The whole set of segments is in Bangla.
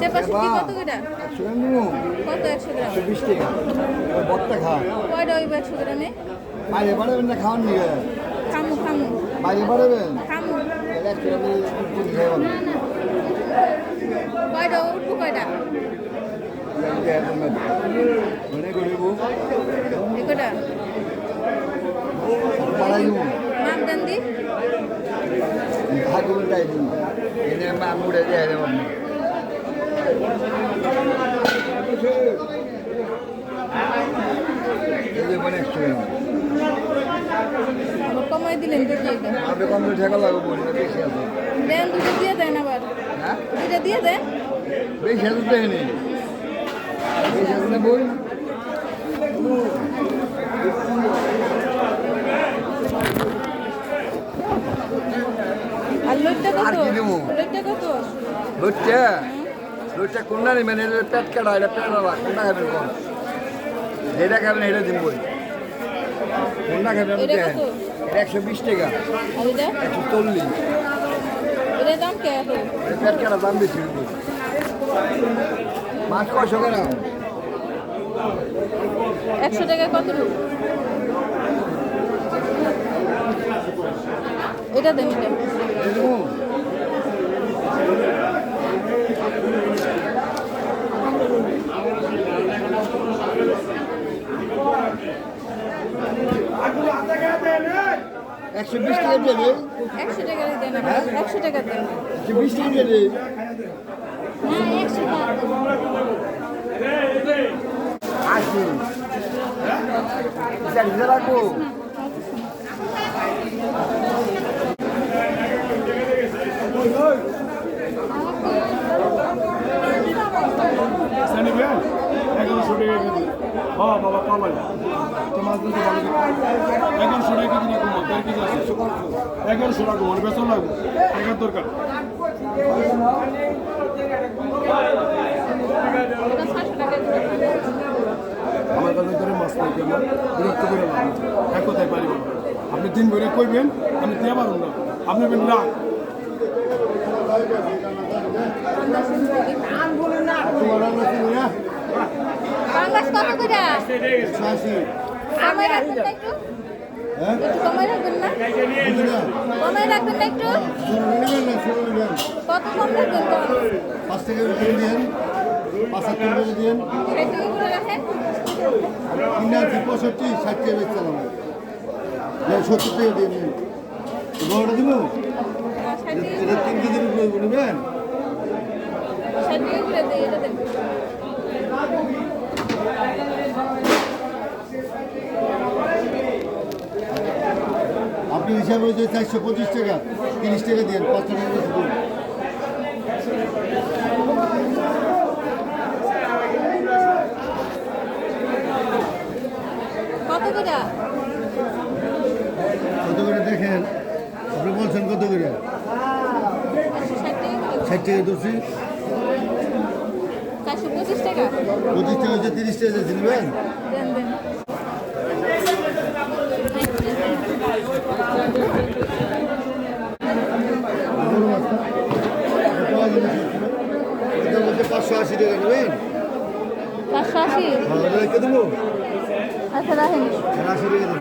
চেপা শুটকি কত করে? 100 গ্রাম নিবো। কত 100 গ্রাম? 120 টাকা। বত্তা খা। কয়টা হইব 100 গ্রামে? বাইরে বাড়াবেন না খাওয়ান নিয়ে? খামু খামু বাইরে বাড়াবেন? খামু। তাহলে 100 গ্রামে দুধ খেয়ে বলেন। কয়টা উঠবো কয়টা? মনে করিবো একটা বাড়াইবো। মাপ দেন দি ভাগুন যাইবো। এনে মা মুড়ে দিয়ে দেব আপনি। এই যে মানে 100 গ্রাম। কমাই দিলেন তো কি এটা? আপনি কম টাকা লাগবে বললে বেশি আছে। দেন দুটো দিয়ে দেন আবার। হ্যাঁ? দুটো দিয়ে দেন। বেশি আছে দেয়নি। বেশি আছে না বই? আর লইটটা কত? আর কি দেবো? লইটটা কত? লইটা কোনটা নেবেন? এটা পেট কাটা, এটা পেট বাবা। কোনটা খাবেন কম? যেটা খাবেন এটা দিন বই। কোনটা খাবেন আপনি এটা দেখেন। কত? এটা 120 টাকা। আর এটা? 140। এটার দাম কে এত? এটা পেট কাটা দাম বেশি বই। মাছ 500 গ্রাম। 100 টাকায় কত রূপ? এটা দেন এটা। দেবো? একশো 20 টাকা দেবে। 100 টাকা দেন আবার। 100 টাকা দেন। 120 টাকা দেবে। না 100 টাকা। 80। এটা রাখবো। নিবেন 1100 টাকা কেজি। হ্যাঁ বাবা পাবেন তো মাছ দিতে ভালো 1100 টাকা কেজি রাখুন 1.5 কেজি আছে 1100 টাকা ওর বেতন লাগবে টাকার দরকার আমার কাছে ধরে মাছ পাই কেমন বিরক্ত করে না এক কথায় পারিব না আপনি দিন ভরে কইবেন আমি দিয়ে পারব না আপনি বলেন না বাংলাদেশ কত করে? 80। কমাই রাখবেন না একটু? একটু কমাই রাখবেন না? কমাই রাখবেন না একটু? কত কম রাখবেন কম? 5 টাকা করে দিন। 75 টাকা দিন। 60 টাকা করে রাখেন। 65, 60 টাকা বেচতে হবে। 70 টাকা দিয়ে দিন। বড়টা দিব? 60 টাকা এটা 3 কেজির উপরে নেবেন? 60 টাকা করে দেই এটা দেন। আপনি হিসাবে হয়েছে 425 টাকা। 30 টাকা দিন। 5 টাকা বেশি দিন। কত করে? কত করে দেখেন? আপনি বলছেন কত করে? 60 টাকা করে। 60 টাকা দোষী। 425 টাকা। 25 টাকা হচ্ছে 30 টাকা দিয়েছেন নেবেন? দেন দেন। এটা বলছে 580 টাকা নেবেন? 580? হ্যাঁ, রেখে দেবো? আচ্ছা রাখেন। 80 টাকা দেন।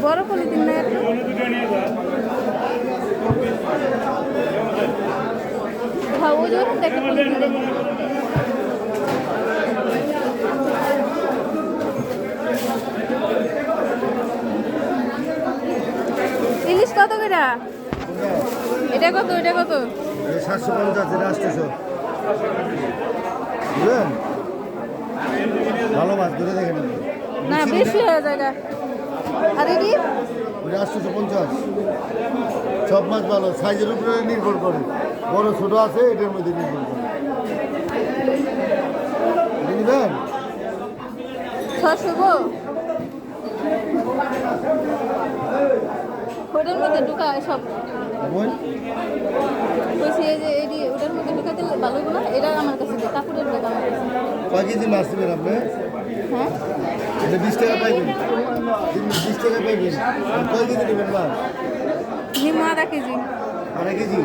বড় পলিথিন না একটু? হ্যাঁ ওই যে ওখানটা একটা পলিথিন দেন। ইলিশ কত করে? এটা কত? এটা কত? 750, এটা 800। বুঝলেন? ভালো মাছ ধরে দেখেন। না বেশি হয়ে যায় এটা। আর এটি? ওটা 850। সব মাছ ভালো, সাইজের উপরে নির্ভর করে। বড় ছোট আছে, এটার মধ্যে নির্ভর করে। এটা নিবেন? 600 গো। ওটার মধ্যে ঢুকায় সব। বল। বলছি এই যে এটি ওটার মধ্যে ঢুকাতে ভালো হবো না? এটা আমার কাছে দে, কাপড়ের ব্যাগ আমার কাছে। কয় কেজি মাছ নেবেন আপনি? হ্যাঁ এটা 20 টাকা পাইবেন। 20 টাকা পাইবেন। কয় কেজি নেবেন মাছ? নিম আধা কেজি। আড়াই কেজি।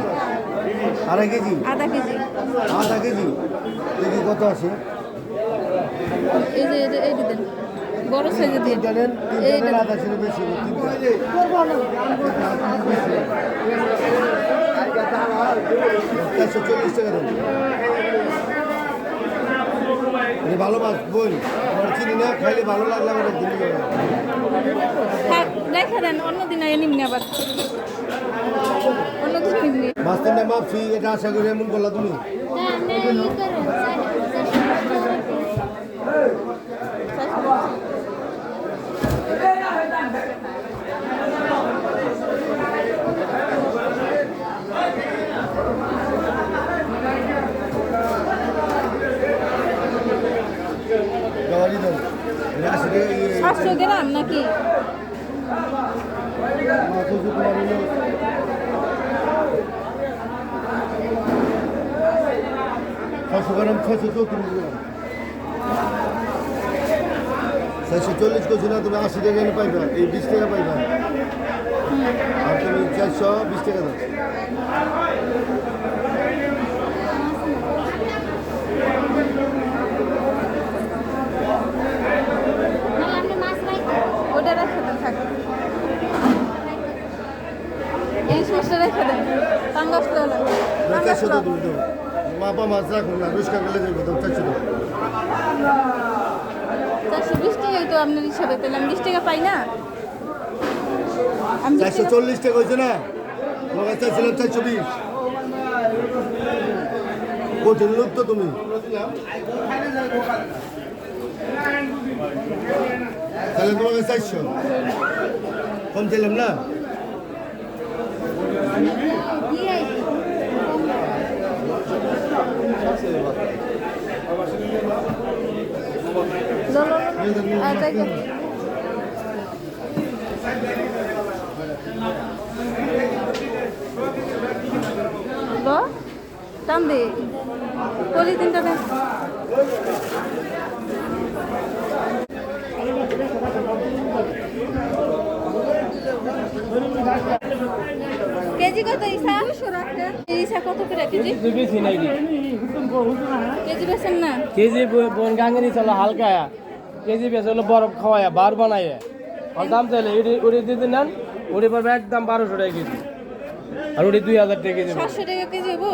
আড়াই কেজি আধা কেজি। আধা কেজি দেখি কত আছে এই যে এই দেন বড় সাইজের দিন। জানেন এইটা আধা ছিল বেশি চারশো 40 টাকা দেন ভালো মাছ বই আমার চিনি না খাইলে ভালো লাগলে আমার দিন থাক, রেখে দেন অন্যদিন আগে নিমনি আবার অন্যদিন নিমনি। মাছ তিনটা মাপছি এটা আশা করি এমন করলা তুমি গাওয়ারি দাও এটা 700 গ্রাম নাকি? মাছ হচ্ছে তোমার হলো 600 গ্রাম 634 গ্রাম 640 করছি না তুমি 80 টাকা এনে পাইবা এই 20 টাকা পাইবা আর তুমি 420 টাকা দাও ওটা রেখে দেন থাক। এই মাছটা রেখে দেন পাঙ্গাস লাগবে। পাঙ্গাস 400 দাও তুমি দাও মাপা মাছ রাখুন না রুস্কা গেলে যাবে দাও 400 দাও 420 টাকাই তো আপনার হিসাবে, তাহলে আমি 20 টাকা পাই না? আমি 20 টাকা 440 টাকা হয়েছে না তোমার চাইছিলাম 420 কঠিন লোক তো তুমি তাহলে তোমার কাছে 400 কম ছিলাম না টান দে পলি তিনটা দেন। কেজি কত ইসা? ইসা কত করে কেজি? কেজি বেছেন না? কেজি বন গাঙ্গিনি চলো হালকা কেজি বেচে হলো বরফ খাওয়ায় বার বানায় আর দাম চাইলে উড়ি দিতে নেন উড়ি পড়বে একদম 1200 টাকা কেজি আর উড়ি 2000 টাকা কেজি 700 টাকা কেজি হবো।